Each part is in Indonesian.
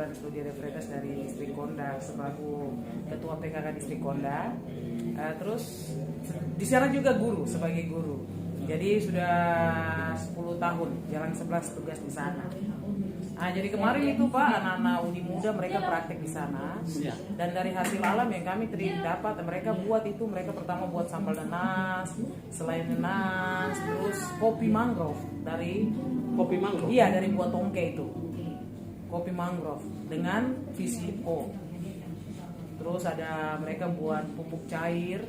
kebetulan studi refretes dari Distrik Konda selaku ketua PKK Distrik Konda. Terus di sana juga guru sebagai guru. Jadi sudah 10 tahun, jalan 11 tugas di sana. Jadi kemarin itu Pak, anak-anak Uni Muda mereka praktek di sana. Dan dari hasil alam yang kami dapat, mereka buat itu, mereka pertama buat sambal nanas, selai nanas, terus kopi mangrove dari Kopi mangrove? Iya, dari buah tongke itu. Kopi mangrove dengan VCO. Terus ada mereka buat pupuk cair,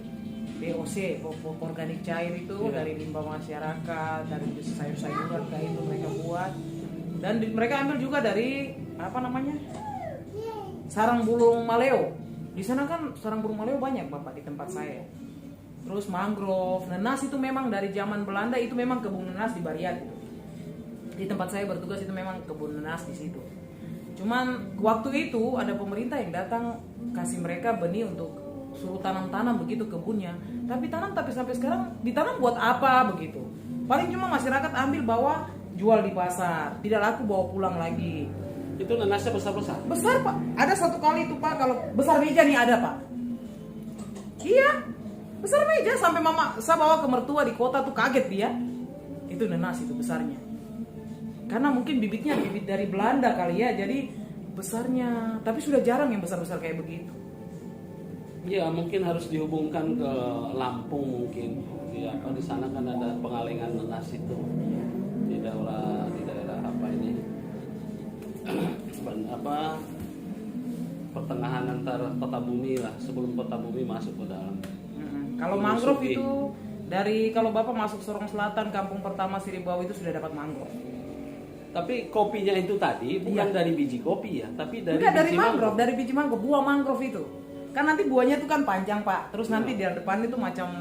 BOC, pupuk organik cair itu dari limbah masyarakat, dari sayur-sayuran kayak itu mereka buat. Dan mereka ambil juga dari sarang burung maleo. Di sana kan sarang burung maleo banyak Bapak di tempat saya. Terus mangrove, nanas itu memang dari zaman Belanda itu memang kebun nanas di Bariat. Di tempat saya bertugas itu memang kebun nanas di situ. Cuman waktu itu ada pemerintah yang datang kasih mereka benih untuk suruh tanam-tanam begitu kebunnya. Tapi sampai sekarang ditanam buat apa begitu? Paling cuma masyarakat ambil bawa jual di pasar, tidak laku bawa pulang lagi. Itu nanasnya besar-besar? Besar Pak, ada satu kali itu Pak, kalau besar meja nih ada Pak. Iya, besar meja sampai mama saya bawa ke mertua di kota tuh kaget dia. Itu nanas itu besarnya. Karena mungkin bibitnya bibit dari Belanda kali ya, jadi besarnya. Tapi sudah jarang yang besar-besar kayak begitu. Ya mungkin harus dihubungkan ke Lampung mungkin. Ya, di sana kan ada pengalengan nanas itu di daerah apa ini? Pertengahan antara Kota Bumi lah, sebelum Kota Bumi masuk ke dalam. Kalau mangrove itu kalau Bapak masuk Sorong Selatan, kampung pertama Siribau itu sudah dapat mangrove. Tapi kopinya itu tadi bukan dari biji kopi ya, tapi dari mangrove, dari biji mangrove, buah mangrove itu. Kan nanti buahnya itu kan panjang Pak, terus nanti di depan itu macam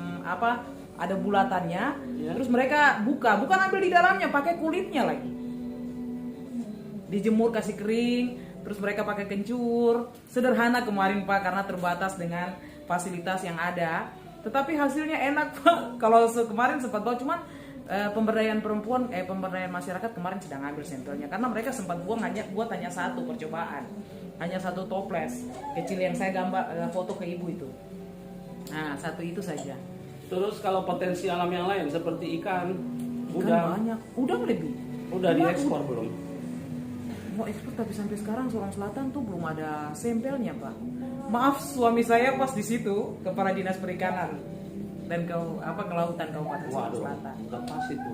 ada bulatannya, terus mereka bukan ambil di dalamnya, pakai kulitnya lagi. Dijemur kasih kering, terus mereka pakai kencur. Sederhana kemarin Pak, karena terbatas dengan fasilitas yang ada. Tetapi hasilnya enak Pak. Kalau kemarin sempat bawa, cuman pemberdayaan pemberdayaan masyarakat kemarin sedang ngambil sampelnya, karena mereka sempat buat hanya satu percobaan, hanya satu toples kecil yang saya gambar foto ke ibu itu. Nah, satu itu saja. Terus kalau potensi alam yang lain seperti ikan banyak, udah lebih. Udah diekspor belum? Mau ekspor tapi sampai sekarang Sorong Selatan tuh belum ada sampelnya Pak. Maaf, suami saya pas di situ Kepala Dinas Perikanan dan Kelautan Kabupaten Sorong Selatan. Udah pas itu.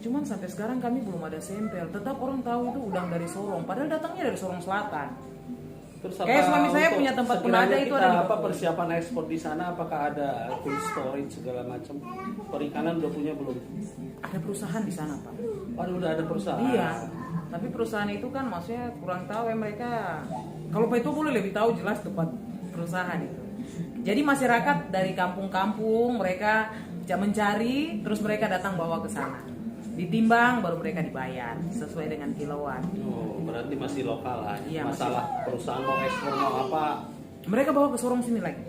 Cuman sampai sekarang kami belum ada sampel. Tetap orang tahu itu udang dari Sorong, padahal datangnya dari Sorong Selatan. Terus kayak suami saya punya tempat penada itu ada apa persiapan ekspor di sana? Apakah ada cold storage segala macam? Perikanan udah punya belum? Ada perusahaan di sana Pak. Udah ada perusahaan. Iya. Tapi perusahaan itu kan maksudnya kurang tahu ya mereka. Kalau Pak itu boleh lebih tahu jelas tempat perusahaan itu. Jadi masyarakat dari kampung-kampung mereka mencari, terus mereka datang bawa ke sana. Ditimbang baru mereka dibayar sesuai dengan kiloan. Oh, berarti masih lokal lah. Iya, masalah perusahaan mau ekspor mau apa? Mereka bawa ke Sorong sini lagi.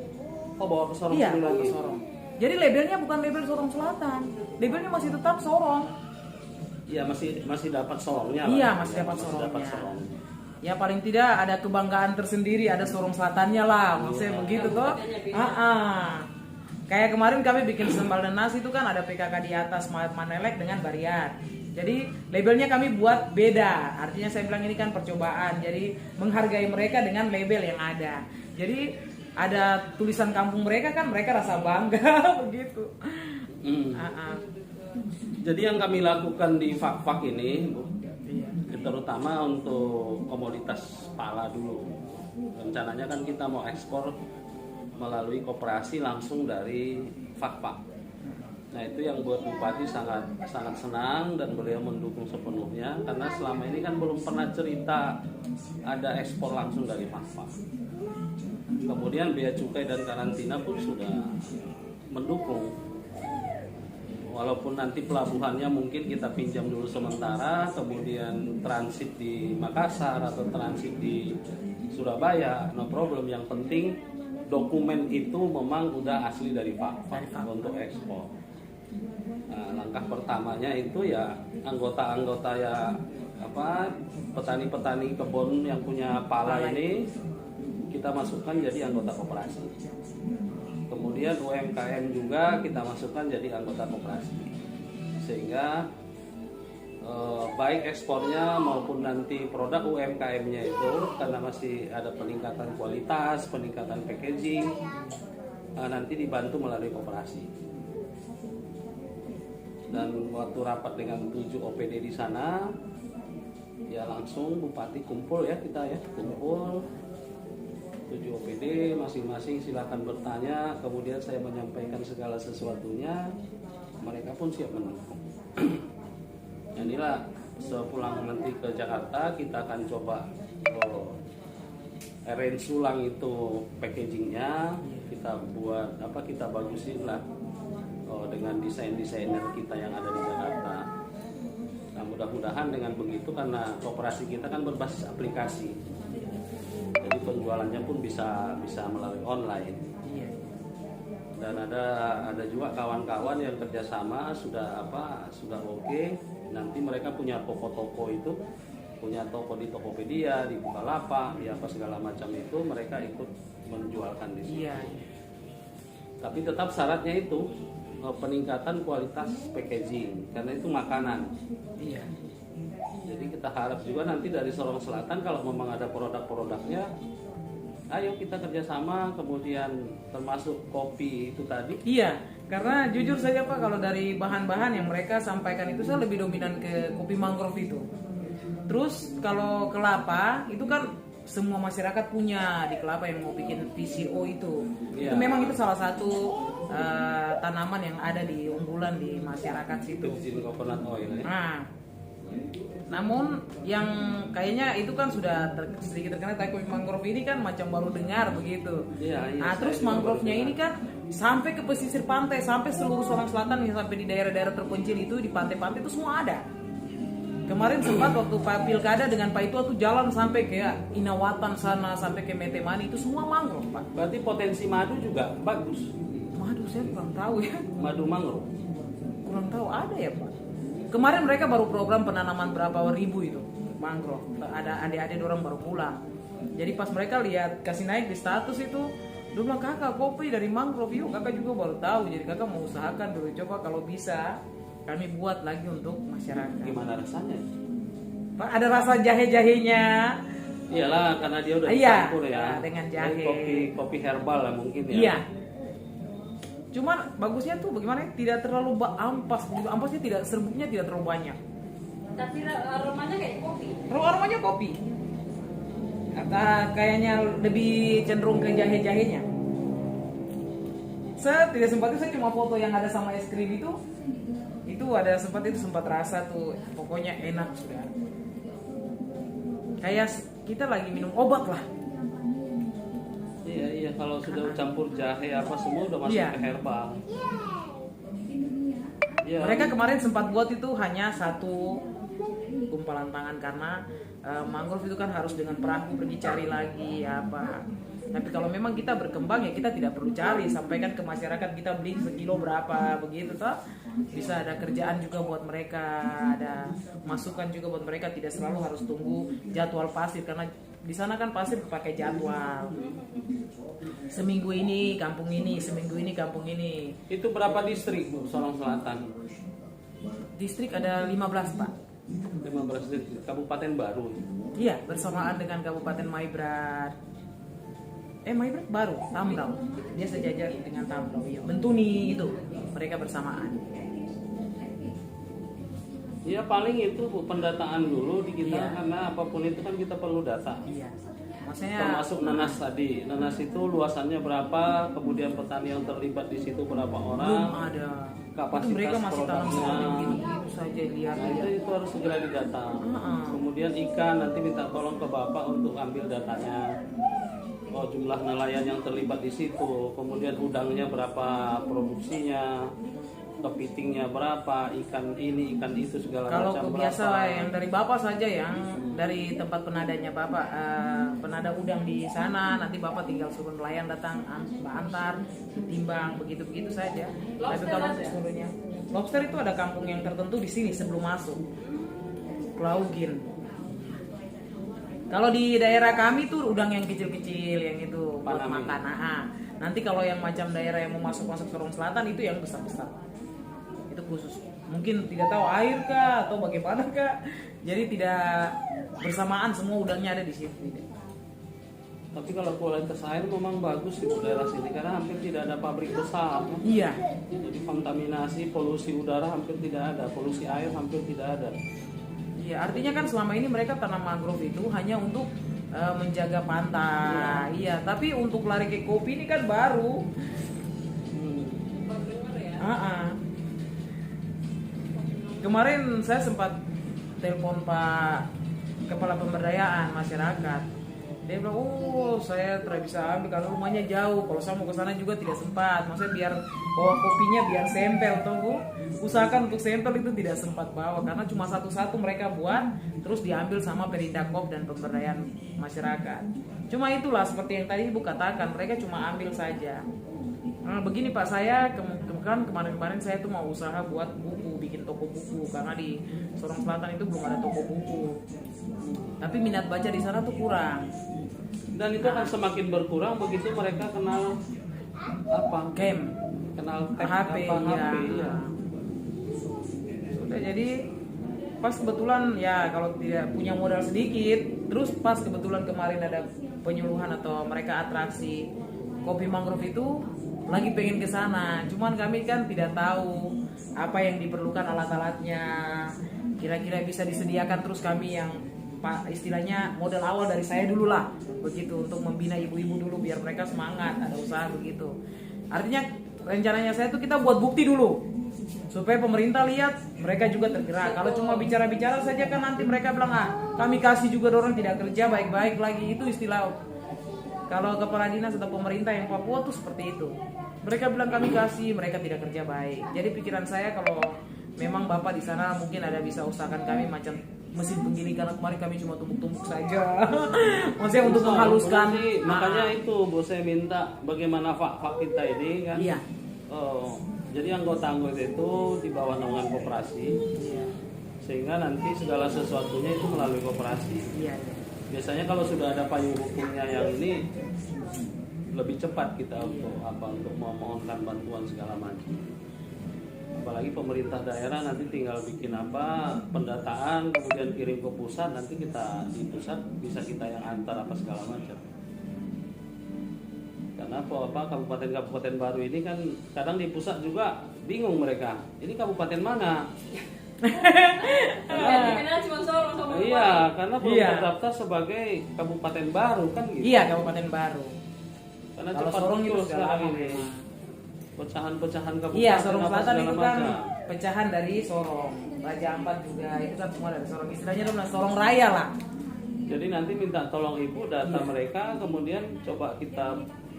Oh, bawa ke Sorong sini lagi. Ke Sorong. Jadi labelnya bukan label Sorong Selatan. Labelnya masih tetap Sorong. Iya, masih dapat Sorongnya. Iya, masih dapat Sorongnya. Ya paling tidak ada kebanggaan tersendiri, ada Sorong Selatannya lah, maksudnya begitu toh. Kayak kemarin kami bikin sambal nanas itu kan ada PKK di atas Manelek dengan Bariat. Jadi labelnya kami buat beda. Artinya saya bilang ini kan percobaan. Jadi menghargai mereka dengan label yang ada. Jadi ada tulisan kampung mereka kan mereka rasa bangga begitu. Jadi yang kami lakukan di Fak-Fak ini, Bu, terutama untuk komoditas pala dulu. Rencananya kan kita mau ekspor melalui koperasi langsung dari Fak-Fak. Nah, itu yang buat Bupati sangat senang dan beliau mendukung sepenuhnya karena selama ini kan belum pernah cerita ada ekspor langsung dari Fak-Fak. Kemudian bea cukai dan karantina pun sudah mendukung. Walaupun nanti pelabuhannya mungkin kita pinjam dulu sementara, kemudian transit di Makassar atau transit di Surabaya, no problem. Yang penting dokumen itu memang udah asli dari Fak-Fak untuk ekspor. Nah, langkah pertamanya itu ya anggota-anggota ya petani-petani kebun yang punya pala ini kita masukkan jadi anggota koperasi. Kemudian UMKM juga kita masukkan jadi anggota koperasi, sehingga baik ekspornya maupun nanti produk UMKM-nya itu karena masih ada peningkatan kualitas, peningkatan packaging, nanti dibantu melalui koperasi. Dan waktu rapat dengan 7 OPD di sana, ya langsung Bupati kumpul ya, kita ya kumpul 7 OPD, masing-masing silakan bertanya, kemudian saya menyampaikan segala sesuatunya, mereka pun siap mendukung. Inilah sepulang nanti ke Jakarta kita akan coba arrange ulang itu packagingnya, kita buat kita bagusin lah dengan desainer kita yang ada di Jakarta. Nah, mudah-mudahan dengan begitu, karena koperasi kita kan berbasis aplikasi, jadi penjualannya pun bisa melalui online. Dan ada juga kawan-kawan yang kerjasama sudah oke. Nanti mereka punya toko-toko itu, punya toko di Tokopedia, di Bukalapak, di apa segala macam itu, mereka ikut menjualkan di situ. Tapi tetap syaratnya itu peningkatan kualitas packaging, karena itu makanan. Jadi kita harap juga nanti dari Sorong Selatan kalau memang ada produk-produknya, ayo kita kerjasama, kemudian termasuk kopi itu tadi. Karena jujur saja Pak, kalau dari bahan-bahan yang mereka sampaikan itu saya lebih dominan ke kopi mangrove itu. Terus kalau kelapa itu kan semua masyarakat punya di kelapa yang mau bikin VCO itu. Itu memang itu salah satu tanaman yang ada di unggulan di masyarakat situ. Virgin coconut oil ya. Nah, namun yang kayaknya itu kan sudah sedikit terkenal, kopi mangrove ini kan macam baru dengar begitu. Nah, terus mangrove-nya ini kan sampai ke pesisir pantai, sampai seluruh Sorong Selatan, sampai di daerah-daerah terpencil itu, di pantai-pantai itu semua ada. Kemarin sempat waktu Pak Pilkada dengan Pak Itua tuh jalan sampai ke Inawatan sana, sampai ke Metemani, itu semua mangrove Pak. Berarti potensi madu juga bagus. Madu saya kurang tahu ya. Madu mangrove Kurang tahu ada ya Pak. Kemarin mereka baru program penanaman berapa ribu itu mangrove. Ada adik-adik orang baru pulang. Jadi pas mereka lihat kasih naik di status itu, dia bilang, kakak kopi dari mangrove yuk. Kakak juga baru tahu, jadi kakak mau usahakan dulu, coba kalau bisa kami buat lagi untuk masyarakat. Gimana rasanya? Pak, ada rasa jahe-jahenya. Iyalah, karena dia udah dicampur ya dengan jahe. Kopi herbal lah mungkin ya. Iya. Cuman bagusnya tuh bagaimana? Tidak terlalu ampas, ampasnya tidak, serbuknya tidak terlalu banyak. Tapi aromanya kayak kopi. Aromanya kopi. Kayaknya lebih cenderung ke jahe-jahenya. Saya tidak sempat itu, saya cuma foto yang ada sama es krim itu ada sempat rasa tuh, pokoknya enak sudah. Kayak kita lagi minum obat lah. Iya, kalau sudah campur jahe apa semua udah masuk ke herbal. Mereka kemarin sempat buat itu hanya satu gumpalan tangan, karena mangrove itu kan harus dengan perahu pergi cari lagi apa. Tapi kalau memang kita berkembang ya kita tidak perlu cari, sampaikan ke masyarakat kita beli sekilo berapa begitu toh. Bisa ada kerjaan juga buat mereka, ada masukan juga buat mereka, tidak selalu harus tunggu jadwal pasir, karena di sana kan pasir pakai jadwal. Seminggu ini kampung ini, seminggu ini kampung ini. Itu berapa distrik Bu, Sorong Selatan? Distrik ada 15 Pak. 15 distrik, kabupaten baru. Iya, bersamaan dengan Kabupaten Maibrat. Maibrat baru, Tambrau. Dia sejajar dengan Tambrau. Iya, Bentuni itu. Mereka bersamaan. Iya, paling itu Bu, pendataan dulu di kita, karena apapun itu kan kita perlu data. Iya. Maksudnya termasuk nanas tadi. Nanas itu luasannya berapa, kemudian petani yang terlibat di situ berapa orang. Belum ada. Kapasitas itu mereka masih tanam produknya. gitu saja lihat. Nah, itu harus segera didata. Kemudian ikan nanti minta tolong ke Bapak untuk ambil datanya. Jumlah nelayan yang terlibat di situ, kemudian udangnya berapa produksinya, kepitingnya berapa, ikan ini, ikan itu segala kalau macam. Kalau biasa yang dari Bapak saja, yang dari tempat penadanya Bapak, penada udang di sana, nanti Bapak tinggal suruh nelayan datang antar, timbang, begitu-begitu saja. Tapi kalau untuk seluruhnya, lobster itu ada kampung yang tertentu di sini sebelum masuk. Pulau Gin. Kalau di daerah kami tuh udang yang kecil-kecil yang itu buat Panami. makan. Nanti kalau yang macam daerah yang mau masuk Sorong Selatan itu yang besar-besar. Itu khusus. Mungkin tidak tahu air kah atau bagaimana kah. Jadi tidak bersamaan semua udangnya ada di situ. Tapi kalau kualitas air memang bagus di daerah sini karena hampir tidak ada pabrik besar. Iya. Jadi kontaminasi, polusi udara hampir tidak ada, polusi air hampir tidak ada. Iya, artinya kan selama ini mereka tanam mangrove itu hanya untuk menjaga pantai. Iya, tapi untuk lari ke kopi ini kan baru. Baru dengar ya. Kemarin saya sempat telepon Pak Kepala Pemberdayaan Masyarakat. Dia bilang, oh saya tidak bisa ambil karena rumahnya jauh. Kalau saya mau ke sana juga tidak sempat. Maksudnya biar bawa kopinya biar sempel tuh. Usahakan untuk sempel itu tidak sempat bawa karena cuma satu-satu mereka buat, terus diambil sama Perindakop dan Pemberdayaan Masyarakat. Cuma itulah seperti yang tadi Ibu katakan, mereka cuma ambil saja. Nah, begini Pak, saya kemarin-kemarin saya tuh mau usaha buat buku, bikin toko buku karena di Sorong Selatan itu belum ada toko buku. Tapi minat baca di sana tuh kurang. Dan itu akan semakin berkurang begitu mereka kenal apa? Game, Kenal teks HP, apa, ya. HP, ya. Sudah jadi pas kebetulan ya kalau tidak punya modal sedikit, terus pas kebetulan kemarin ada penyuluhan atau mereka atraksi kopi mangrove itu lagi pengen ke sana. Cuman kami kan tidak tahu apa yang diperlukan alat-alatnya. Kira-kira bisa disediakan terus kami yang istilahnya modal awal dari saya dulu lah begitu untuk membina ibu-ibu dulu biar mereka semangat ada usaha begitu. Artinya rencananya saya tuh kita buat bukti dulu supaya pemerintah lihat mereka juga tergerak. Kalau cuma bicara-bicara saja kan nanti mereka bilang kami kasih juga dorong tidak kerja baik-baik lagi. Itu istilah kalau kepala dinas atau pemerintah yang Papua tuh seperti itu. Mereka bilang kami kasih, mereka tidak kerja baik. Jadi pikiran saya kalau memang Bapak di sana mungkin ada bisa usahakan kami macam mesin penggiling karena kemarin kami cuma tumbuk-tumbuk saja. Maksudnya untuk menghaluskan. Makanya itu bos saya minta bagaimana fak kita ini kan. Iya. Jadi anggota-anggota itu di bawah naungan koperasi. Iya. Sehingga nanti segala sesuatunya itu melalui koperasi. Iya. Biasanya kalau sudah ada payung hukumnya yang ini lebih cepat kita untuk memohonkan bantuan segala macam. Apalagi pemerintah daerah nanti tinggal bikin pendataan kemudian kirim ke pusat, nanti kita di pusat bisa kita yang antar apa segala macam. Karena kabupaten-kabupaten baru ini kan kadang di pusat juga bingung mereka. Ini kabupaten mana? Dikenal cuma Sorong sama Iya, karena belum Iya. terdaftar sebagai kabupaten baru kan gitu. Iya, kabupaten baru. Karena Kalau cepat Sorong itu betul sudah sekarang lama ini. memang. Pecahan-pecahan kabupaten Iya, Sorong apa Selatan segala itu kan macam. pecahan dari Sorong. Raja Ampat juga itu kan semua dari Sorong. Istilahnya itu Sorong Raya lah. Jadi nanti minta tolong ibu data Iya. mereka, kemudian coba kita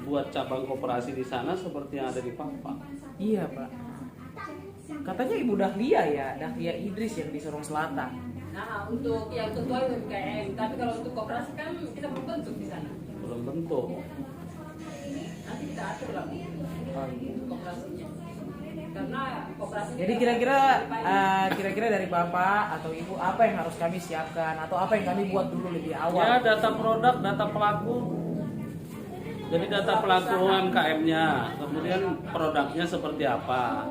buat cabang koperasi di sana seperti yang ada di Papa. Iya, Pak. Katanya Ibu Dahlia ya, Dahlia Idris yang di Sorong Selatan. Nah, untuk yang ketua UMKM, tapi kalau untuk koperasi kan kita belum bentuk di sana. Belum bentuk. Nanti kita atur lah untuk koperasinya. Karena koperasi. Jadi kira-kira dari Bapak atau Ibu apa yang harus kami siapkan atau apa yang kami buat dulu lebih Ya, awal? data produk, data pelaku. Jadi data pelaku UMKM-nya, kemudian produknya seperti apa,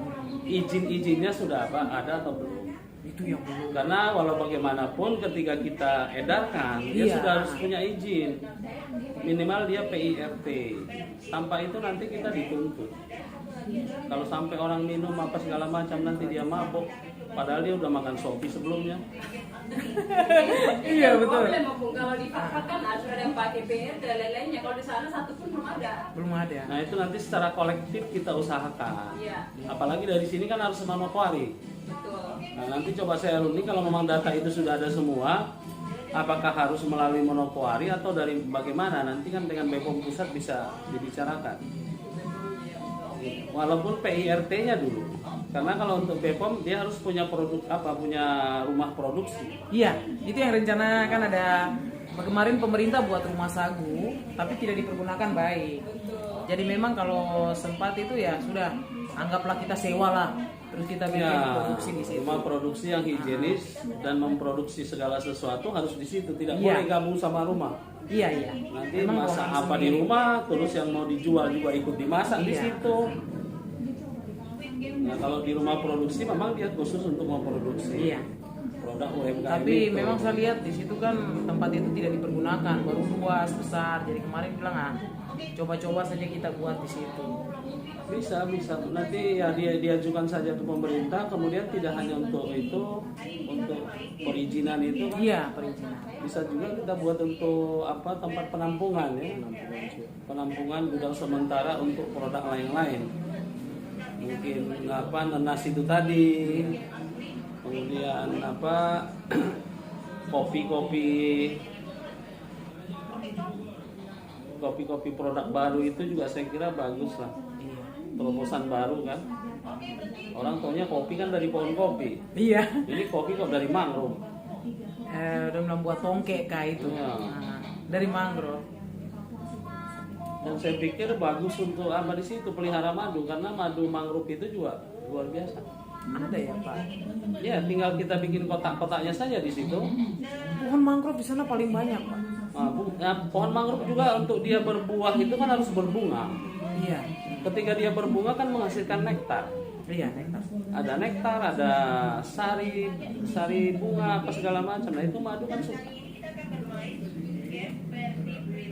izin-izinnya sudah ada atau belum? Itu yang belum. Karena walau bagaimanapun ketika kita edarkan, dia Iya. sudah harus punya izin. Minimal dia PIRT. Tanpa itu nanti kita dituntut. Kalau sampai orang minum apa segala macam nanti dia mabuk, padahal dia udah makan Shopee sebelumnya. Iya, betul. Problem maupun kalau di Fakfak kan sudah ada yang pakai PR dan lain-lainnya. Kalau di sana satu pun belum ada. Belum ada. Nah itu nanti secara kolektif kita usahakan. Iya. Apalagi dari sini kan harus manokwari. Betul. Nah nanti coba saya running kalau memang data itu sudah ada semua, apakah harus melalui monokuari atau dari bagaimana? Nanti kan dengan BPOM pusat bisa dibicarakan. Walaupun PIRT-nya dulu, karena kalau untuk BPOM dia harus punya punya rumah produksi. Iya, itu yang rencana kan ada kemarin pemerintah buat rumah sagu, tapi tidak dipergunakan baik. Jadi memang kalau sempat itu ya sudah anggaplah kita sewa lah terus kita bikin Ya, produksi di situ. rumah produksi yang higienis dan memproduksi segala sesuatu harus di situ, tidak Iya. boleh gabung sama rumah. Iya. Nanti Memang masak ruangan apa di sendiri. rumah, terus yang mau dijual juga ikut dimasak di Iya. situ. Nah, kalau di rumah produksi memang dia khusus untuk memproduksi Iya. produk UMKM. Tapi itu. memang saya lihat di situ kan tempat itu tidak dipergunakan, baru luas besar. Jadi kemarin bilang coba-coba saja kita buat di situ. bisa nanti ya dia diajukan saja ke pemerintah, kemudian tidak hanya untuk itu, untuk perizinan itu kan. Iya, perizinan. Bisa juga kita buat untuk apa, tempat penampungan ya, penampungan gudang sementara untuk produk lain-lain, mungkin apa, nanas itu tadi, kemudian apa, kopi produk baru itu juga saya kira bagus lah, terobosan baru kan. Orang taunya kopi kan dari pohon kopi, Iya. ini kopi kok dari mangrove. Udah bilang buat tongkek kah itu. Iya. Nah, dari mangrove. Dan saya pikir bagus untuk apa di situ, pelihara madu, karena madu mangrove itu juga luar biasa. Ada ya Pak. Ya, tinggal kita bikin kotak-kotaknya saja di situ. Pohon mangrove di sana paling banyak Pak. Pohon mangrove juga untuk dia berbuah itu kan harus berbunga. Iya. Ketika dia berbunga kan menghasilkan nektar. Iya, nektar. Ada nektar, ada sari bunga, apa segala macam. Nah itu madu kan suka.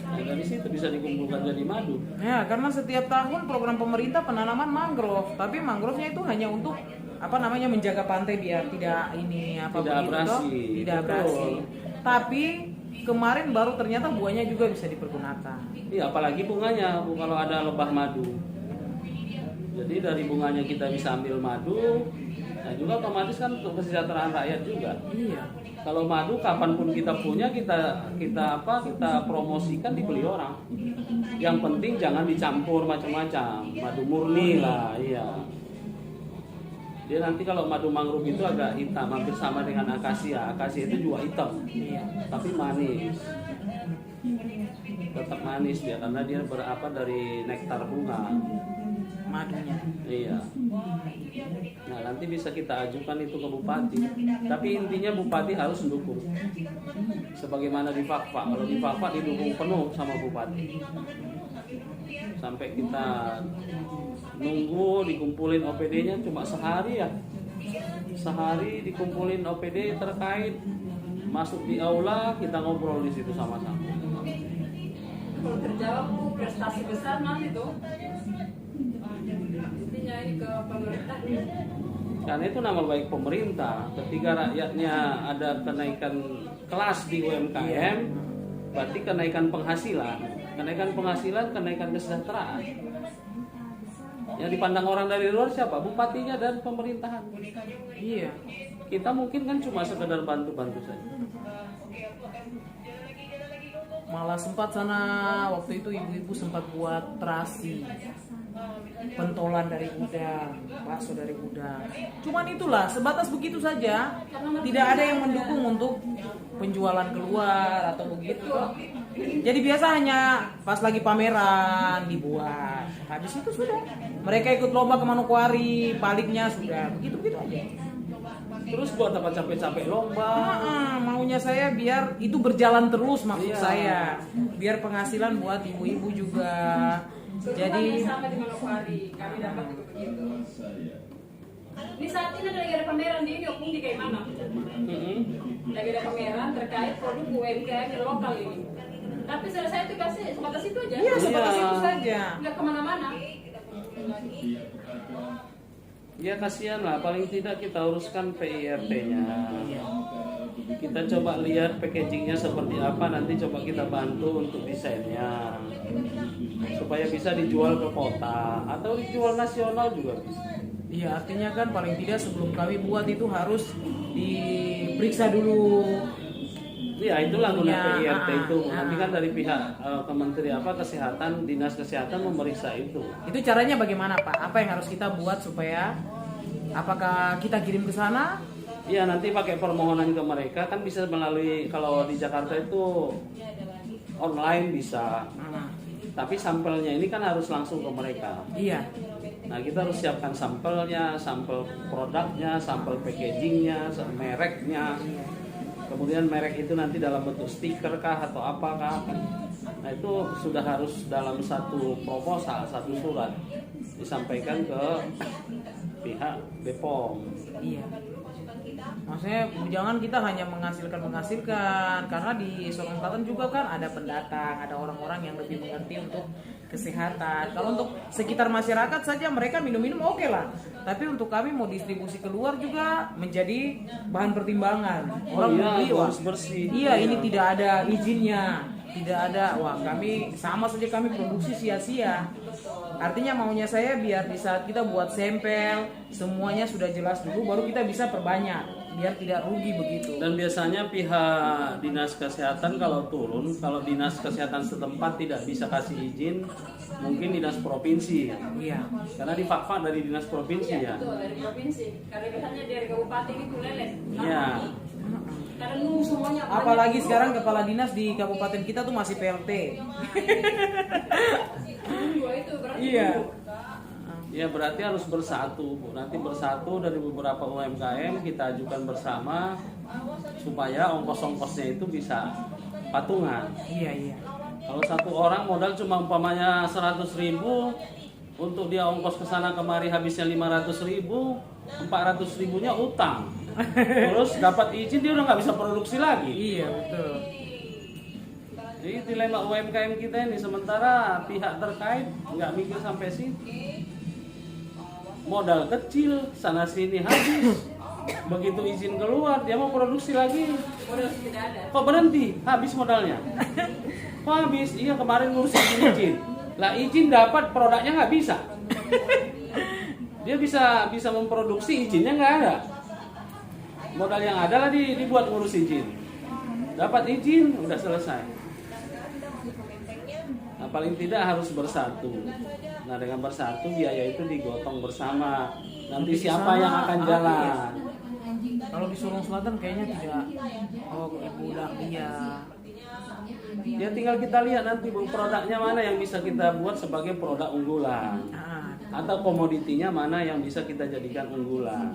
Nah, dari situ bisa dikumpulkan jadi madu. Ya, karena setiap tahun program pemerintah penanaman mangrove, tapi mangrove-nya itu hanya untuk menjaga pantai biar tidak ini apa Tidak begitu, abrasi. toh? Tidak abrasi. Betul. Tapi kemarin baru ternyata buahnya juga bisa dipergunakan. Iya, apalagi bunganya, kalau ada lebah madu. Jadi dari bunganya kita bisa ambil madu. Nah juga otomatis kan untuk kesejahteraan rakyat juga. Iya. Kalau madu kapanpun kita punya, kita promosikan, dibeli orang. Yang penting jangan dicampur macam-macam, madu murni lah, iya. Dia nanti kalau madu mangrove itu agak hitam, hampir sama dengan akasia. Akasia itu juga hitam, Iya. tapi manis. Tetap manis dia karena dia dari nektar bunga. Madunya. Iya. Nah nanti bisa kita ajukan itu ke bupati. Tapi intinya bupati harus mendukung. Sebagaimana di Fakfak. Kalau di Fakfak didukung penuh sama bupati. Sampai kita nunggu dikumpulin OPD-nya cuma sehari ya. Sehari dikumpulin OPD terkait, masuk di aula, kita ngobrol di situ sama-sama. Kalau terjawab tuh prestasi besar nanti tuh. Intinya ini ke pemerintah. Karena itu nama baik pemerintah. Ketika rakyatnya ada kenaikan kelas di UMKM, berarti kenaikan penghasilan. Kenaikan penghasilan, kenaikan kesejahteraan. Yang dipandang orang dari luar siapa? Bupatinya dan pemerintahan. Iya. Kita mungkin kan cuma sekedar bantu-bantu saja. Malah sempat sana waktu itu ibu-ibu sempat buat terasi, pentolan dari udang, bakso dari udang. Cuman itulah sebatas begitu saja, tidak ada yang mendukung untuk penjualan keluar atau begitu. Jadi biasa hanya pas lagi pameran dibuat, habis itu sudah. Mereka ikut lomba ke Manokwari, baliknya sudah begitu aja. Terus buat apa capek-capek lomba? Maunya saya biar itu berjalan terus maksud Iya. saya, biar penghasilan buat ibu-ibu juga. Jadi sama di Manokwari, kami dapat juga begitu. Ini saat ini lagi ada pameran di ini, Opung di kayak mana? Lagi ada pameran terkait produk UMKM yang lokal ini. Tapi selesai itu kasih sebatas itu aja. iya sebatas Iya. itu saja. Nggak kemana-mana. Ya kasihan lah, paling tidak kita uruskan PIRT-nya. Kita coba lihat packagingnya seperti apa, nanti coba kita bantu untuk desainnya. Supaya bisa dijual ke kota atau dijual nasional juga bisa. Iya, artinya kan paling tidak sebelum kami buat itu harus diperiksa dulu. Ya itulah guna Ya, PIRT itu. Nanti ah. kan dari pihak Kementerian Kesehatan, Dinas Kesehatan memeriksa itu. Itu caranya bagaimana Pak? Apa yang harus kita buat supaya apakah kita kirim ke sana? Iya nanti pakai permohonan ke mereka kan bisa melalui, kalau di Jakarta itu online bisa. Tapi sampelnya ini kan harus langsung ke mereka. Iya. Nah, kita harus siapkan sampelnya, sampel produknya, sampel packagingnya, mereknya. Kemudian merek itu nanti dalam bentuk stiker kah atau apakah. Nah, itu sudah harus dalam satu proposal, satu surat disampaikan ke pihak BPOM. Iya. Maksudnya jangan kita hanya menghasilkan karena di Sorong Selatan juga kan ada pendatang, ada orang-orang yang lebih mengerti untuk kesehatan. Kalau untuk sekitar masyarakat saja mereka minum-minum oke lah. Tapi untuk kami mau distribusi keluar juga menjadi bahan pertimbangan. Orang beli wah, harus bersih. Iya, ini tidak ada izinnya. Tidak ada, wah kami sama saja kami produksi sia-sia. Artinya maunya saya biar di saat kita buat sampel semuanya sudah jelas dulu baru kita bisa perbanyak biar tidak rugi begitu. Dan biasanya pihak dinas kesehatan kalau turun, kalau dinas kesehatan setempat tidak bisa kasih izin, mungkin dinas provinsi. Iya. Karena di Fakfak dari dinas provinsi ya. Betul, dari provinsi. Karena biasanya dari kabupaten itu lelet. Iya. Karena nunggu semuanya. Apalagi sekarang kepala dinas di kabupaten kita tuh masih PLT. Dua itu berarti. Iya. Ya berarti harus bersatu, Bu. Nanti bersatu dari beberapa UMKM kita ajukan bersama supaya ongkos-ongkosnya itu bisa patungan. Iya, iya. Kalau satu orang modal cuma umpamanya 100.000, untuk dia ongkos ke sana kemari habisnya 500.000, 400.000-nya utang. Terus dapat izin dia udah nggak bisa produksi lagi. Iya, betul. Jadi dilema UMKM kita ini sementara pihak terkait nggak mikir sampai situ. Modal kecil sana sini habis. Begitu izin keluar dia mau produksi lagi. Modal tidak ada. Kok berhenti? Habis modalnya. Kok habis? Iya kemarin ngurus izin. Lah izin dapat produknya nggak bisa. Dia bisa memproduksi izinnya nggak ada. Modal yang ada lah dibuat ngurus izin. Dapat izin udah selesai. Nah, paling tidak harus bersatu. Nah dengan bersatu biaya itu digotong bersama. Nanti siapa yang akan jalan? Kalau di Sorong Selatan kayaknya tidak. Oh, udah iya. Ya tinggal kita lihat nanti Bu, produknya mana yang bisa kita buat sebagai produk unggulan. Atau komoditinya mana yang bisa kita jadikan unggulan.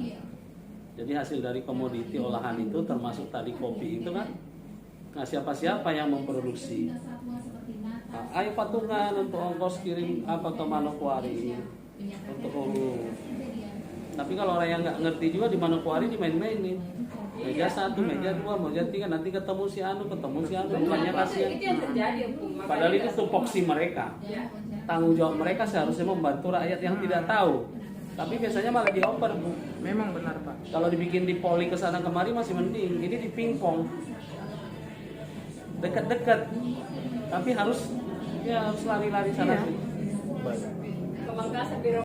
Jadi hasil dari komoditi olahan itu termasuk tadi kopi itu kan. Nah siapa-siapa yang memproduksi. Nah, ayo patungan untuk ongkos kirim apa ke Manokwari untuk Hulu. Tapi kalau orang yang nggak ngerti juga di Manokwari dimain-mainin. Meja 1, meja 2, meja 3 nanti ketemu si Anu, bukannya kasihan. Itu yang terjadi, Bu. Padahal itu tupoksi mereka. Tanggung jawab mereka seharusnya membantu rakyat yang tidak tahu. Tapi biasanya malah dioper, Bu. Memang benar, Pak. Kalau dibikin di poli ke sana kemari masih mending. Ini di pingpong. Dekat-dekat. Tapi harus lari-lari sana sini.